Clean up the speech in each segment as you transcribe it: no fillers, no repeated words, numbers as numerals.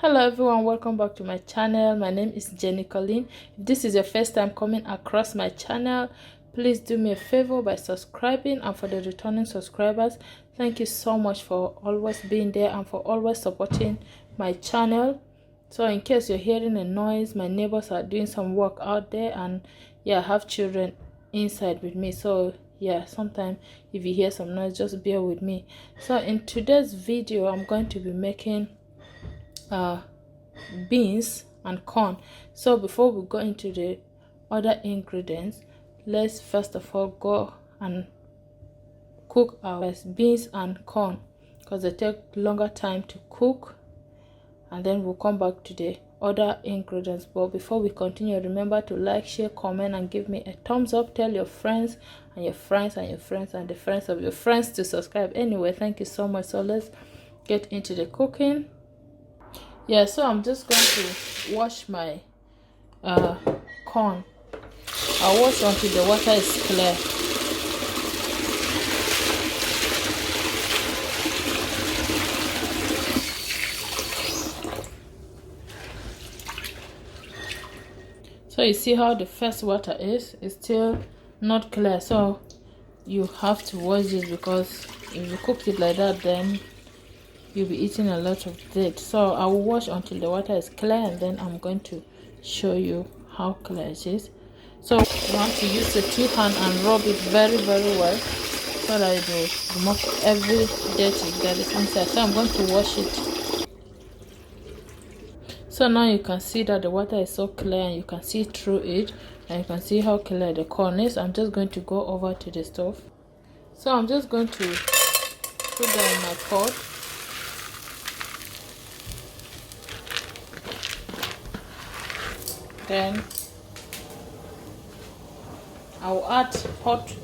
Hello everyone, welcome back to my channel. My name is Jenny Colleen. If this is your first time coming across my channel, please do me a favor by subscribing, and for the returning subscribers, thank you so much for always being there and for always supporting my channel. So in case you're hearing a noise, my neighbors are doing some work out there, and yeah, I have children inside with me, so yeah, sometimes if you hear some noise, just bear with me. So in today's video, I'm going to be making beans and corn. So before we go into the other ingredients, let's first of all go and cook our beans and corn, because they take longer time to cook, and then we'll come back to the other ingredients. But before we continue, remember to like, share, comment, and give me a thumbs up. Tell your friends and your friends and your friends and the friends of your friends to subscribe. Anyway, thank you so much. So let's get into the cooking. Yeah, so I'm just going to wash my corn. I'll wash until the water is clear. So you see how the first water is? It's still not clear, so you have to wash it, because if you cook it like that, then you'll be eating a lot of dirt. So I will wash until the water is clear, and then I'm going to show you how clear it is. So you want to use the two hands and rub it very well, so that it will remove every dirt that is inside. So I'm going to wash it. So now you can see that the water is so clear, and you can see through it, and you can see how clear the corn is. I'm just going to go over to the stove. So I'm just going to put that in my pot. Then I'll add hot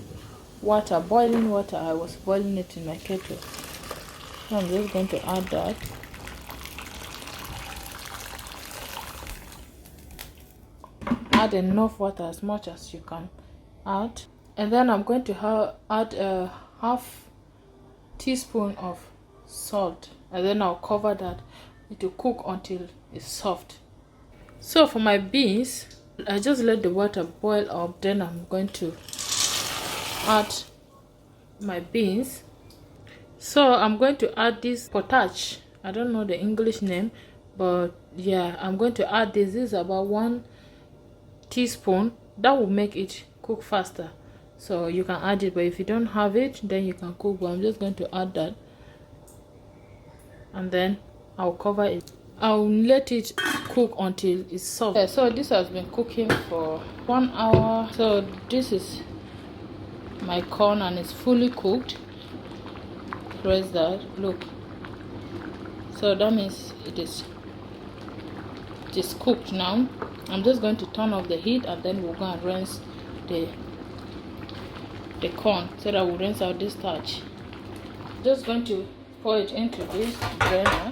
water, boiling water. I was boiling it in my kettle. So I'm just going to add that. Add enough water, as much as you can add. And then I'm going to add a half teaspoon of salt, and then I'll cover that. It will cook until it's soft. So for my beans, I just let the water boil up. Then I'm going to add my beans. So I'm going to add this potash. I don't know the English name, but yeah, I'm going to add this. This is about 1 teaspoon. That will make it cook faster, so you can add it. But if you don't have it, then you can cook. But I'm just going to add that, and then I'll cover it. I'll let it cook until it's soft. Yeah, so this has been cooking for 1 hour. So this is my corn, and it's fully cooked. Press that, look. So that means it is cooked now. I'm just going to turn off the heat, and then we'll go and rinse the corn, so that we'll rinse out this starch. Just going to pour it into this drainer.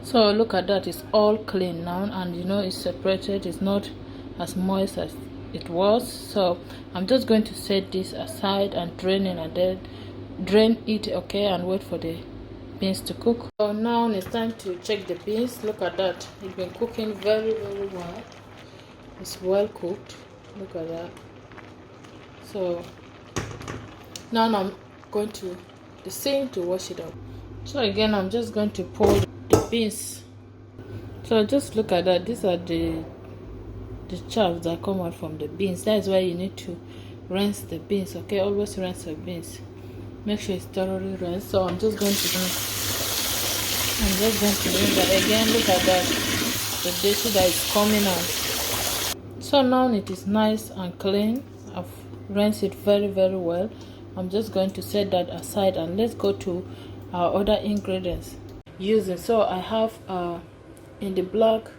So look at that, it's all clean now, and you know it's separated. It's not as moist as it was. So I'm just going to set this aside and drain it, and then drain it, okay, and wait for the beans to cook. So now it's time to check the beans. Look at that, it's been cooking very well. It's well cooked. Look at that. So now I'm going to the sink to wash it up. So again, I'm just going to pour the beans. So just look at that. These are the chaff that come out from the beans. That is why you need to rinse the beans, okay? Always rinse the beans. Make sure it's thoroughly rinsed. So I'm just going to rinse that again. Look at that, the dirt that is coming out. So now it is nice and clean. I've rinsed it very well. I'm just going to set that aside, and let's go to our other ingredients using. So I have in the black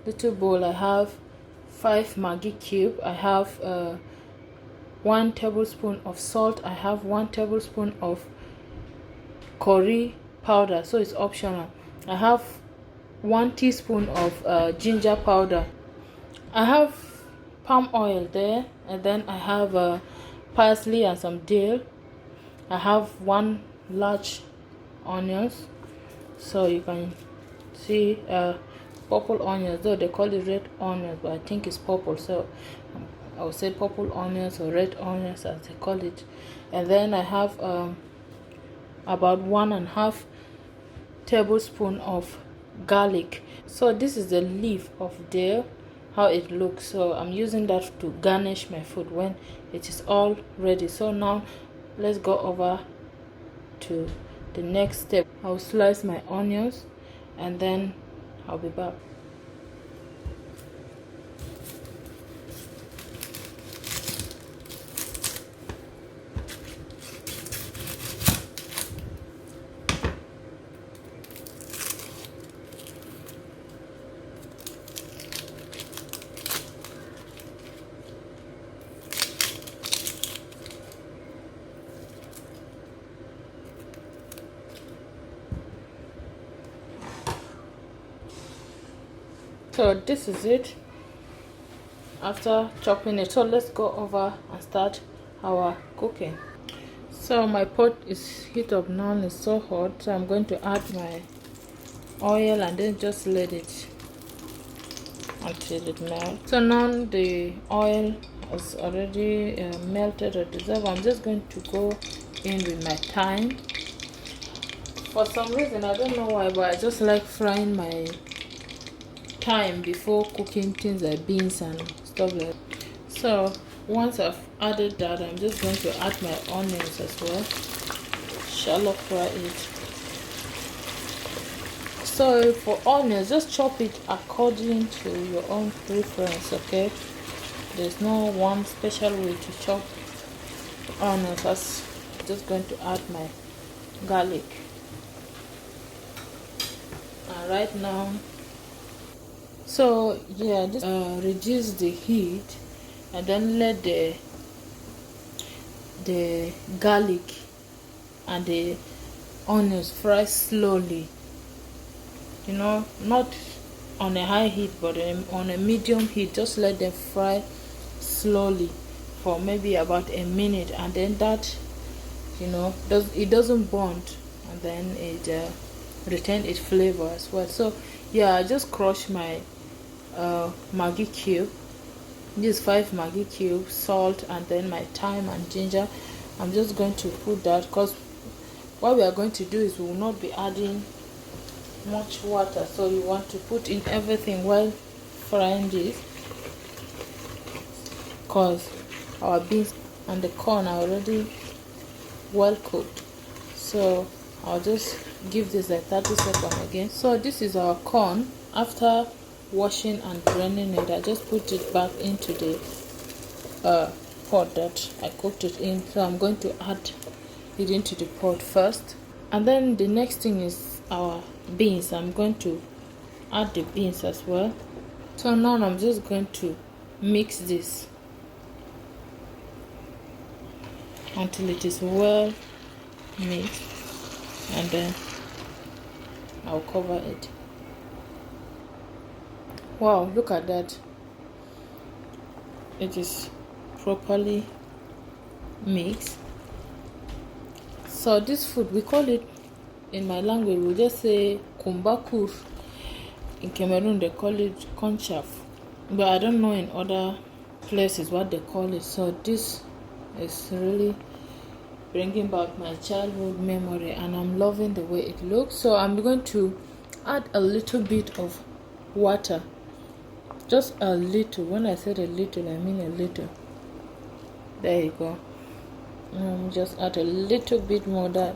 little bowl, I have 5 Maggi cube. I have 1 tablespoon of salt. I have 1 tablespoon of curry powder, so it's optional. I have 1 teaspoon of ginger powder. I have palm oil there, and then I have parsley and some dill. I have 1 large onions, so you can see purple onions, though they call it red onions, but I think it's purple, so I would say purple onions or red onions as they call it. And then I have about 1.5 tablespoon of garlic. So this is the leaf of dill, how it looks, so I'm using that to garnish my food when it is all ready. So now let's go over to the next step. I'll slice my onions and then I'll be back. So this is it after chopping it. So let's go over and start our cooking. So my pot is heat up now, it's so hot, so I'm going to add my oil and then just let it until it melts. So now the oil is already melted or dissolved. I'm just going to go in with my thyme. For some reason, I don't know why, but I just like frying my thyme before cooking things like beans and stuff like that. So once I've added that, I'm just going to add my onions as well. Shallow fry it. So for onions, just chop it according to your own preference, okay? There's no one special way to chop onions. I'm just going to add my garlic. And right now, so yeah, just reduce the heat and then let the garlic and the onions fry slowly, you know, not on a high heat but on a medium heat. Just let them fry slowly for maybe about a minute, and then that, you know, it doesn't burn, and then it retain its flavor as well. So yeah, I just crush my Maggi cube. This 5 Maggi cubes, salt, and then my thyme and ginger. I'm just going to put that because what we are going to do is we will not be adding much water, so you want to put in everything while frying this, because our beans and the corn are already well cooked. So I'll just give this like 30 seconds again. So this is our corn. After washing and draining it, I just put it back into the pot that I cooked it in. So I'm going to add it into the pot first, and then the next thing is our beans. I'm going to add the beans as well. So now I'm just going to mix this until it is well mixed, and then I'll cover it. Wow, look at that. It is properly mixed. So this food, we call it, in my language, we just say kurr. In Cameroon, they call it conchaf. But I don't know in other places what they call it. So this is really bringing back my childhood memory, and I'm loving the way it looks. So I'm going to add a little bit of water. Just a little. When I said a little, I mean a little. There you go. Just add a little bit more of that,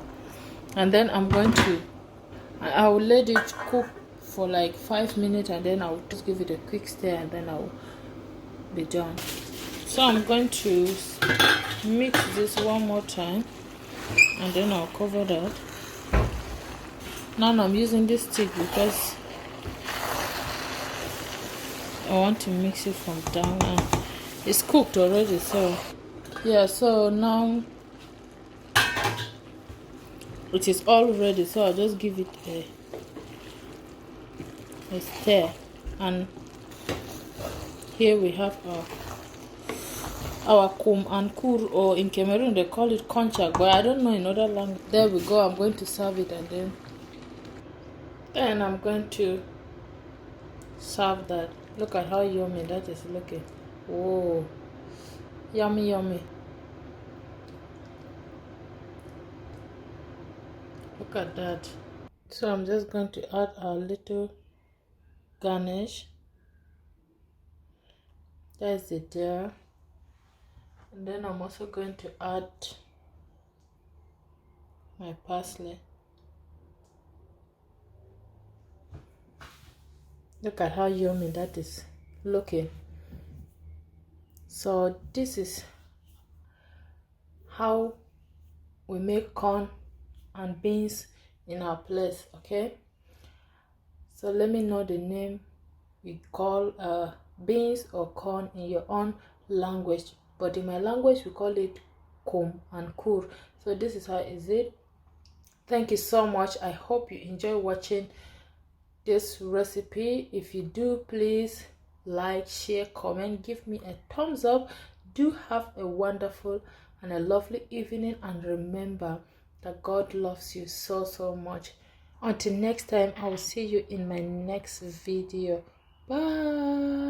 and then I'm going to, I will let it cook for like 5 minutes, and then I'll just give it a quick stir, and then I'll be done. So I'm going to mix this one more time, and then I'll cover that. Now I'm using this stick because I want to mix it from down, and it's cooked already. So yeah, so now it is all ready. So I'll just give it a stir, and here we have our our kum and kur, or in Cameroon they call it konchak, but I don't know in other language. There we go. I'm going to serve it, and then I'm going to serve that. Look at how yummy that is looking. Whoa, yummy, yummy. Look at that. So I'm just going to add a little garnish. That's it there. And then I'm also going to add my parsley. Look at how yummy that is looking. So this is how we make corn and beans in our place, okay? So let me know the name you call beans or corn in your own language, but in my language we call it kum and kur. So this is how is it. Thank you so much. I hope you enjoy watching this recipe. If you do, please like, share, comment, give me a thumbs up. Do have a wonderful and a lovely evening, and remember that God loves you so much. Until next time, I will see you in my next video. Bye.